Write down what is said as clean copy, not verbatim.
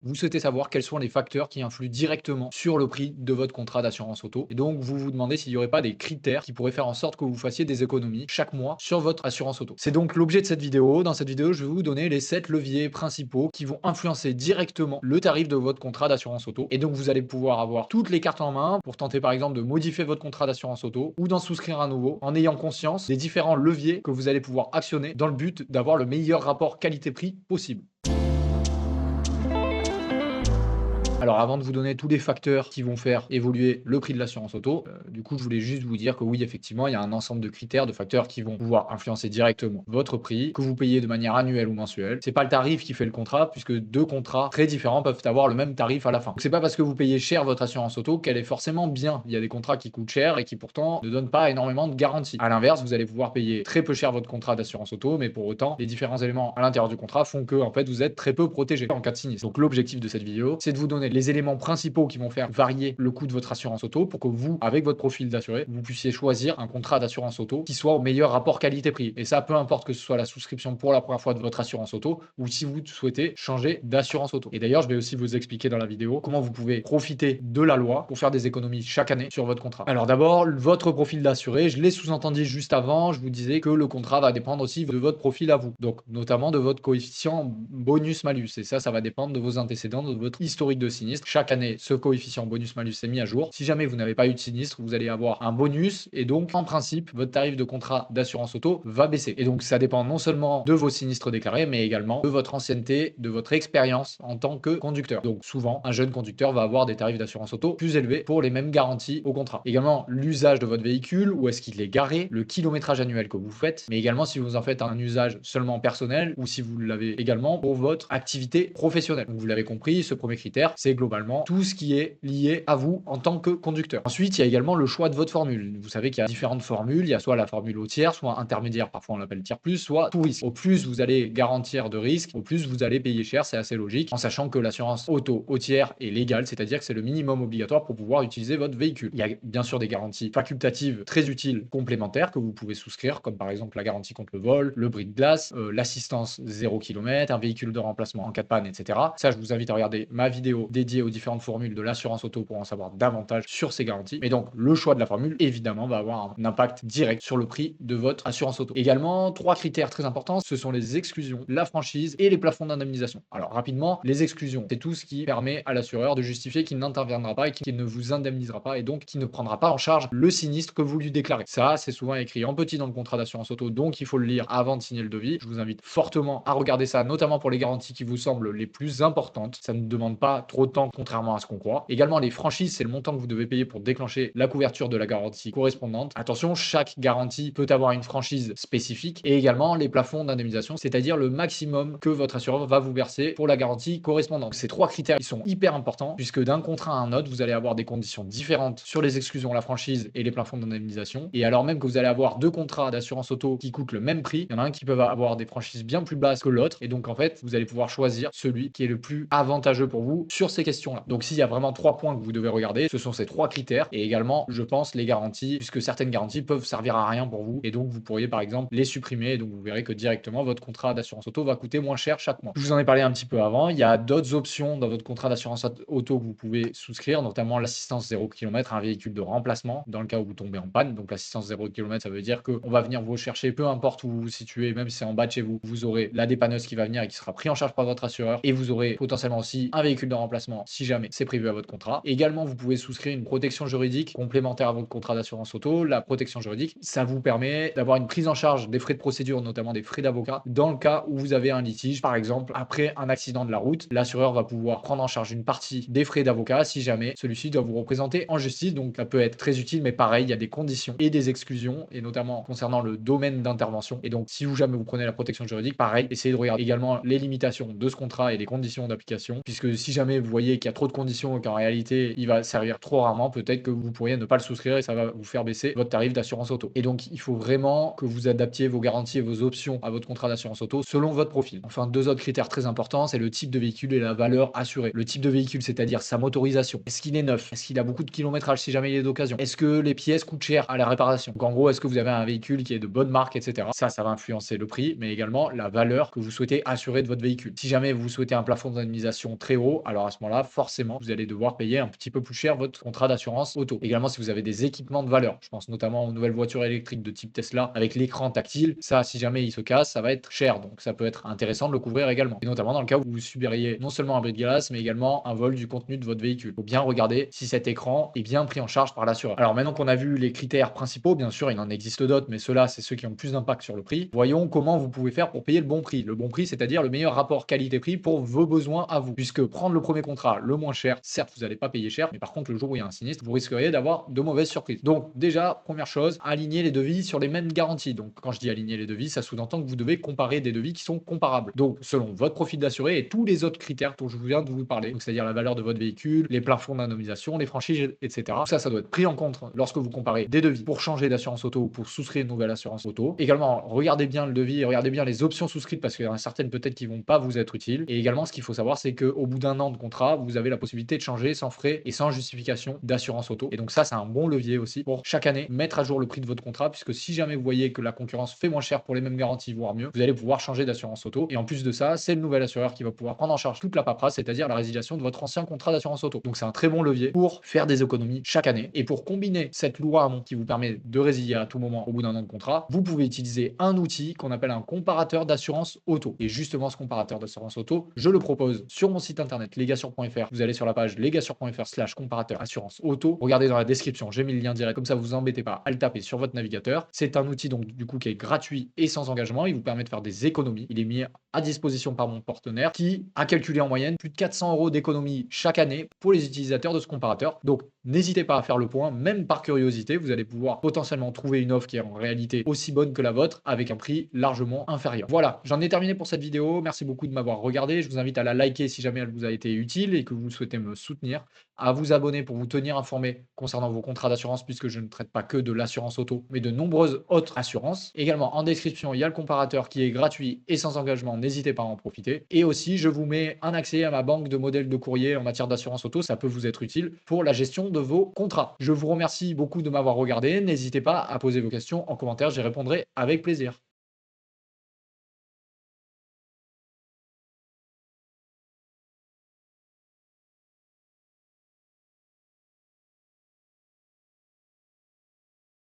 Vous souhaitez savoir quels sont les facteurs qui influent directement sur le prix de votre contrat d'assurance auto. Et donc, vous vous demandez s'il n'y aurait pas des critères qui pourraient faire en sorte que vous fassiez des économies chaque mois sur votre assurance auto. C'est donc l'objet de cette vidéo. Dans cette vidéo, je vais vous donner les 7 leviers principaux qui vont influencer directement le tarif de votre contrat d'assurance auto. Et donc, vous allez pouvoir avoir toutes les cartes en main pour tenter par exemple de modifier votre contrat d'assurance auto ou d'en souscrire un nouveau en ayant conscience des différents leviers que vous allez pouvoir actionner dans le but d'avoir le meilleur rapport qualité-prix possible. Alors avant de vous donner tous les facteurs qui vont faire évoluer le prix de l'assurance auto, du coup, je voulais juste vous dire que oui, effectivement, il y a un ensemble de critères, de facteurs qui vont pouvoir influencer directement votre prix, que vous payez de manière annuelle ou mensuelle. C'est pas le tarif qui fait le contrat, puisque 2 contrats très différents peuvent avoir le même tarif à la fin. Donc c'est pas parce que vous payez cher votre assurance auto qu'elle est forcément bien. Il y a des contrats qui coûtent cher et qui pourtant ne donnent pas énormément de garanties. À l'inverse, vous allez pouvoir payer très peu cher votre contrat d'assurance auto, mais pour autant, les différents éléments à l'intérieur du contrat font que, en fait, vous êtes très peu protégé en cas de sinistre. Donc l'objectif de cette vidéo, c'est de vous donner les éléments principaux qui vont faire varier le coût de votre assurance auto pour que vous, avec votre profil d'assuré, vous puissiez choisir un contrat d'assurance auto qui soit au meilleur rapport qualité-prix. Et ça, peu importe que ce soit la souscription pour la première fois de votre assurance auto ou si vous souhaitez changer d'assurance auto. Et d'ailleurs, je vais aussi vous expliquer dans la vidéo comment vous pouvez profiter de la loi pour faire des économies chaque année sur votre contrat. Alors d'abord, votre profil d'assuré, je l'ai sous-entendu juste avant, je vous disais que le contrat va dépendre aussi de votre profil à vous. Donc notamment de votre coefficient bonus-malus. Et ça va dépendre de vos antécédents, de votre historique de sinistre. Chaque année, ce coefficient bonus-malus est mis à jour. Si jamais vous n'avez pas eu de sinistre, vous allez avoir un bonus et donc, en principe, votre tarif de contrat d'assurance auto va baisser. Et donc, ça dépend non seulement de vos sinistres déclarés, mais également de votre ancienneté, de votre expérience en tant que conducteur. Donc, souvent, un jeune conducteur va avoir des tarifs d'assurance auto plus élevés pour les mêmes garanties au contrat. Également, l'usage de votre véhicule, où est-ce qu'il est garé, le kilométrage annuel que vous faites, mais également si vous en faites un usage seulement personnel ou si vous l'avez également pour votre activité professionnelle. Donc, vous l'avez compris, ce premier critère, c'est globalement tout ce qui est lié à vous en tant que conducteur. Ensuite, il y a également le choix de votre formule. Vous savez qu'il y a différentes formules. Il y a soit la formule au tiers, soit intermédiaire, parfois on l'appelle tiers plus, soit tout risque. Au plus vous allez garantir de risque, au plus vous allez payer cher, c'est assez logique, en sachant que l'assurance auto au tiers est légale, c'est-à-dire que c'est le minimum obligatoire pour pouvoir utiliser votre véhicule. Il y a bien sûr des garanties facultatives très utiles complémentaires que vous pouvez souscrire, comme par exemple la garantie contre le vol, le bris de glace, l'assistance 0 km, un véhicule de remplacement en cas de panne, etc. Ça, je vous invite à regarder ma vidéo dédiée aux différentes formules de l'assurance auto pour en savoir davantage sur ces garanties. Mais donc, le choix de la formule, évidemment, va avoir un impact direct sur le prix de votre assurance auto. Également, 3 critères très importants, ce sont les exclusions, la franchise et les plafonds d'indemnisation. Alors, rapidement, les exclusions, c'est tout ce qui permet à l'assureur de justifier qu'il n'interviendra pas et qu'il ne vous indemnisera pas et donc qui ne prendra pas en charge le sinistre que vous lui déclarez. Ça, c'est souvent écrit en petit dans le contrat d'assurance auto, donc il faut le lire avant de signer le devis. Je vous invite fortement à regarder ça, notamment pour les garanties qui vous semblent les plus importantes. Ça ne demande pas trop de temps, contrairement à ce qu'on croit. Également, les franchises, c'est le montant que vous devez payer pour déclencher la couverture de la garantie correspondante. Attention, chaque garantie peut avoir une franchise spécifique et également les plafonds d'indemnisation, c'est-à-dire le maximum que votre assureur va vous verser pour la garantie correspondante. Ces 3 critères, ils sont hyper importants puisque d'un contrat à un autre, vous allez avoir des conditions différentes sur les exclusions, la franchise et les plafonds d'indemnisation. Et alors même que vous allez avoir 2 contrats d'assurance auto qui coûtent le même prix, il y en a un qui peut avoir des franchises bien plus basses que l'autre et donc en fait, vous allez pouvoir choisir celui qui est le plus avantageux pour vous sur ces questions-là. Donc s'il y a vraiment 3 points que vous devez regarder, ce sont ces 3 critères et également, je pense, les garanties, puisque certaines garanties peuvent servir à rien pour vous et donc vous pourriez par exemple les supprimer et donc vous verrez que directement votre contrat d'assurance auto va coûter moins cher chaque mois. Je vous en ai parlé un petit peu avant, il y a d'autres options dans votre contrat d'assurance auto que vous pouvez souscrire, notamment l'assistance 0 km, un véhicule de remplacement dans le cas où vous tombez en panne. Donc l'assistance 0 km, ça veut dire qu'on va venir vous chercher peu importe où vous vous situez, même si c'est en bas de chez vous, vous aurez la dépanneuse qui va venir et qui sera pris en charge par votre assureur et vous aurez potentiellement aussi un véhicule de remplacement si jamais c'est prévu à votre contrat. Également, vous pouvez souscrire une protection juridique complémentaire à votre contrat d'assurance auto. La protection juridique, ça vous permet d'avoir une prise en charge des frais de procédure, notamment des frais d'avocat, dans le cas où vous avez un litige. Par exemple, après un accident de la route, l'assureur va pouvoir prendre en charge une partie des frais d'avocat si jamais celui-ci doit vous représenter en justice. Donc, ça peut être très utile, mais pareil, il y a des conditions et des exclusions, et notamment concernant le domaine d'intervention. Et donc, si vous jamais vous prenez la protection juridique, pareil, essayez de regarder également les limitations de ce contrat et les conditions d'application, puisque si jamais vous voyez qu'il y a trop de conditions et qu'en réalité, il va servir trop rarement, peut-être que vous pourriez ne pas le souscrire et ça va vous faire baisser votre tarif d'assurance auto. Et donc, il faut vraiment que vous adaptiez vos garanties et vos options à votre contrat d'assurance auto selon votre profil. Enfin, deux autres critères très importants, c'est le type de véhicule et la valeur assurée. Le type de véhicule, c'est-à-dire sa motorisation. Est-ce qu'il est neuf? Est-ce qu'il a beaucoup de kilométrage si jamais il est d'occasion? Est-ce que les pièces coûtent cher à la réparation? Donc, en gros, est-ce que vous avez un véhicule qui est de bonne marque, etc. Ça va influencer le prix, mais également la valeur que vous souhaitez assurer de votre véhicule. Si jamais vous souhaitez un plafond d'indemnisation très haut, alors à ce moment-là, forcément, vous allez devoir payer un petit peu plus cher votre contrat d'assurance auto. Également, si vous avez des équipements de valeur, je pense notamment aux nouvelles voitures électriques de type Tesla avec l'écran tactile, ça, si jamais il se casse, ça va être cher. Donc, ça peut être intéressant de le couvrir également. Et notamment dans le cas où vous subiriez non seulement un bris de glace, mais également un vol du contenu de votre véhicule. Il faut bien regarder si cet écran est bien pris en charge par l'assureur. Alors, maintenant qu'on a vu les critères principaux, bien sûr, il en existe d'autres, mais ceux-là, c'est ceux qui ont le plus d'impact sur le prix. Voyons comment vous pouvez faire pour payer le bon prix. Le bon prix, c'est-à-dire le meilleur rapport qualité-prix pour vos besoins à vous. Puisque prendre le premier contrat le moins cher, certes, vous n'allez pas payer cher, mais par contre, le jour où il y a un sinistre, vous risqueriez d'avoir de mauvaises surprises. Donc, déjà, première chose, aligner les devis sur les mêmes garanties. Donc, quand je dis aligner les devis, ça sous-entend que vous devez comparer des devis qui sont comparables. Donc, selon votre profil d'assuré et tous les autres critères dont je viens de vous parler. Donc, c'est-à-dire la valeur de votre véhicule, les plafonds d'indemnisation, les franchises, etc. Tout ça, ça doit être pris en compte lorsque vous comparez des devis pour changer d'assurance auto ou pour souscrire une nouvelle assurance auto. Également, regardez bien le devis et regardez bien les options souscrites parce qu'il y en a certaines peut-être qui vont pas vous être utiles. Et également, ce qu'il faut savoir, c'est qu'au bout d'un an de contrat, vous avez la possibilité de changer sans frais et sans justification d'assurance auto. Et donc ça, c'est un bon levier aussi pour chaque année mettre à jour le prix de votre contrat, puisque si jamais vous voyez que la concurrence fait moins cher pour les mêmes garanties, voire mieux, vous allez pouvoir changer d'assurance auto. Et en plus de ça, c'est le nouvel assureur qui va pouvoir prendre en charge toute la paperasse, c'est-à-dire la résiliation de votre ancien contrat d'assurance auto. Donc c'est un très bon levier pour faire des économies chaque année. Et pour combiner cette loi amont qui vous permet de résilier à tout moment au bout d'un an de contrat, vous pouvez utiliser un outil qu'on appelle un comparateur d'assurance auto. Et justement, ce comparateur d'assurance auto, je le propose sur mon site internet legassure.fr. Vous allez sur la page legassure.fr/comparateur assurance auto. Regardez dans la description, j'ai mis le lien direct, comme ça vous embêtez pas à le taper sur votre navigateur. C'est un outil donc du coup qui est gratuit et sans engagement. Il vous permet de faire des économies. Il est mis à disposition par mon partenaire qui a calculé en moyenne plus de 400 € d'économies chaque année pour les utilisateurs de ce comparateur. Donc n'hésitez pas à faire le point, même par curiosité, vous allez pouvoir potentiellement trouver une offre qui est en réalité aussi bonne que la vôtre avec un prix largement inférieur. Voilà, j'en ai terminé pour cette vidéo. Merci beaucoup de m'avoir regardé. Je vous invite à la liker si jamais elle vous a été utile et que vous souhaitez me soutenir, à vous abonner pour vous tenir informé concernant vos contrats d'assurance puisque je ne traite pas que de l'assurance auto, mais de nombreuses autres assurances. Également, en description, il y a le comparateur qui est gratuit et sans engagement. N'hésitez pas à en profiter. Et aussi, je vous mets un accès à ma banque de modèles de courrier en matière d'assurance auto. Ça peut vous être utile pour la gestion de vos contrats. Je vous remercie beaucoup de m'avoir regardé. N'hésitez pas à poser vos questions en commentaire. J'y répondrai avec plaisir.